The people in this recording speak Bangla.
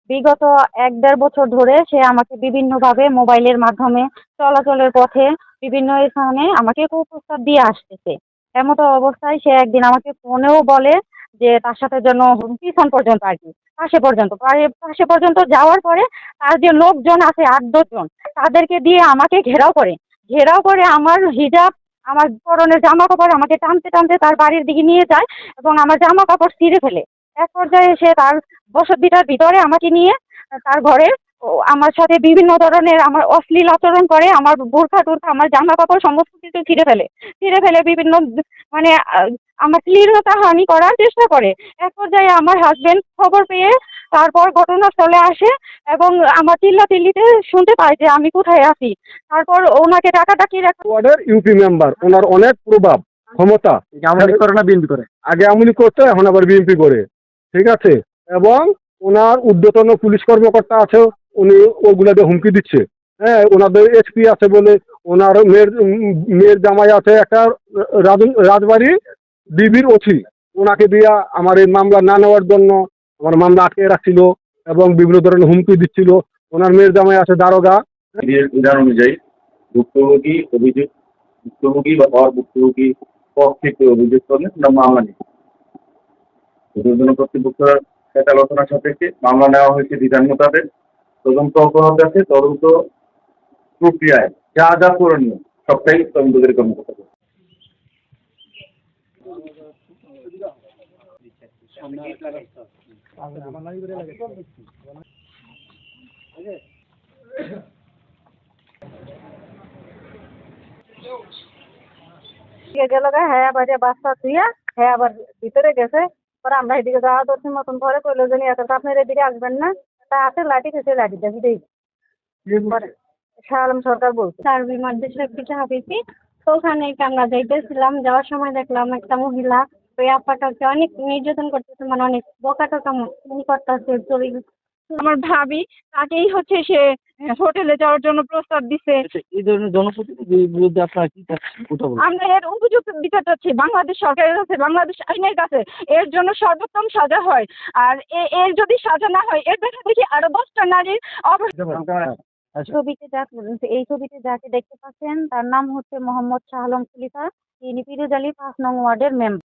বিগত ১-১.৫ বছর ধরে সে আমাকে বিভিন্নভাবে মোবাইলের মাধ্যমে চলাচলের পথে বিভিন্ন স্থানে আমাকে কুপ্রস্তাব দিয়ে আসতেছে। এমতো অবস্থায় সে একদিন আমাকে ফোনেও বলে যে তার সাথে যেন পিছন পর্যন্ত আরকি, পাশে পর্যন্ত যাওয়ার পরে তার যে লোকজন আছে ৮-১০ জন তাদেরকে দিয়ে আমাকে ঘেরাও করে। ঘেরাও করে আমার হিজাব, আমার পরনের জামাকাপড় আমাকে টানতে, টানতে তার বাড়ির দিকে নিয়ে যায় এবং আমার জামাকাপড় ছিঁড়ে ফেলে। এক পর্যায়ে সে তার বসতভিটার ভিতরে আমাকে নিয়ে তার ঘরে আমার সাথে বিভিন্ন ধরনের আমার অশ্লীল আচরণ করে। আমার বোরখা-টোরখা, আমার জামাকাপড় সমস্ত কিছু ছিঁড়ে ফেলে। ছিঁড়ে ফেলে বিভিন্ন মানে আমার শ্লীলতাহানি করার চেষ্টা করে। এক পর্যায়ে আমার হাসব্যান্ড খবর পেয়ে তারপর ঘটনাস্থলে আসে এবং আমার চিল্লাচিল্লিতে শুনতে পায় যে আমি কোথায় আছি। তারপর ওনাকে ডাকাডাকির একটা ওয়ার্ডের ইউপি মেম্বার, ওনার অনেক প্রভাব ক্ষমতা। আওয়ামী লীগ করে না বিএনপি করে? আগে আওয়ামী লীগ করতো, এখন আবার বিএনপি করে, ঠিক আছে। এবং ওনার ঊর্ধ্বতন পুলিশ কর্মকর্তা আছে, উনি ওগুলাতে হুমকি দিচ্ছে। হ্যাঁ, ওনাদের এসপি আছে বলে ওনার মেয়ের জামাই আছে একটা রাজবাড়ি ডিবির ওসি, ওনাকে দিয়া আমার এই মামলা না নেওয়ার জন্য আমার মামলা আটকে রাখছিল এবং বিভিন্ন ধরনের হুমকি দিচ্ছিল। ওনার মেয়ের জামাই আছে দারোগা। বিধান অনুযায়ী ভুক্তভোগী বা ভুক্তভোগী পক্ষে কেউ অভিযোগ করলে আমরা মামলা নিই। ঊর্ধ্বতন কর্তৃপক্ষের সাথে আলোচনার সাপেক্ষে মামলা নেওয়া হয়েছে বিধান মোতাবেক। তদন্ত অব্যাহত আছে। তদন্ত প্রক্রিয়ায় যা যা করণীয় সবটাই তদন্তকারী কর্মকর্তা করবে। গেল হ্যাঁ বাইরে বাচ্চা থুইয়া হ্যাঁ আবার ভিতরে গেছে। পরে আমরা এদিকে যাওয়া দর্শন মতন পরে কইলো যে আপনার এদিকে আসবেন না, তা হাতে লাঠি খেছে, লাঠি দেখি দেই শাহ আলম সরকার বলছে সার্বি মাদ্রাসা পিঠা হাফিজি। তো ওখানে আমরা যাইতেছিলাম, যাওয়ার সময় দেখলাম একটা মহিলা ওই আপাটাকে অনেক নির্যাতন করতেছে, মানে অনেক বকাটকা করতেছে। আমার ভাবি তাকেই হচ্ছে সে হোটেলে যাওয়ার জন্য প্রস্তাব দিছে। এই ধরনের জনপ্রতিনিধির বিরুদ্ধে আপনারা কি কথা বলবেন? আমরা এর উপযুক্ত বিচার চাচ্ছি বাংলাদেশ সরকারের কাছে, বাংলাদেশ আইনের কাছে। এর জন্য সর্বোত্তম সাজা হয়, আর এর যদি সাজা না হয় এর দেখা দেখি আরো 10টা নারীর এই ছবিতে যাকে দেখতে পাচ্ছেন তার নাম হচ্ছে মোহাম্মদ শাহ আলম খলিফা। তিনি পিরোজআলী 5 নং ওয়ার্ডের মেম্বার।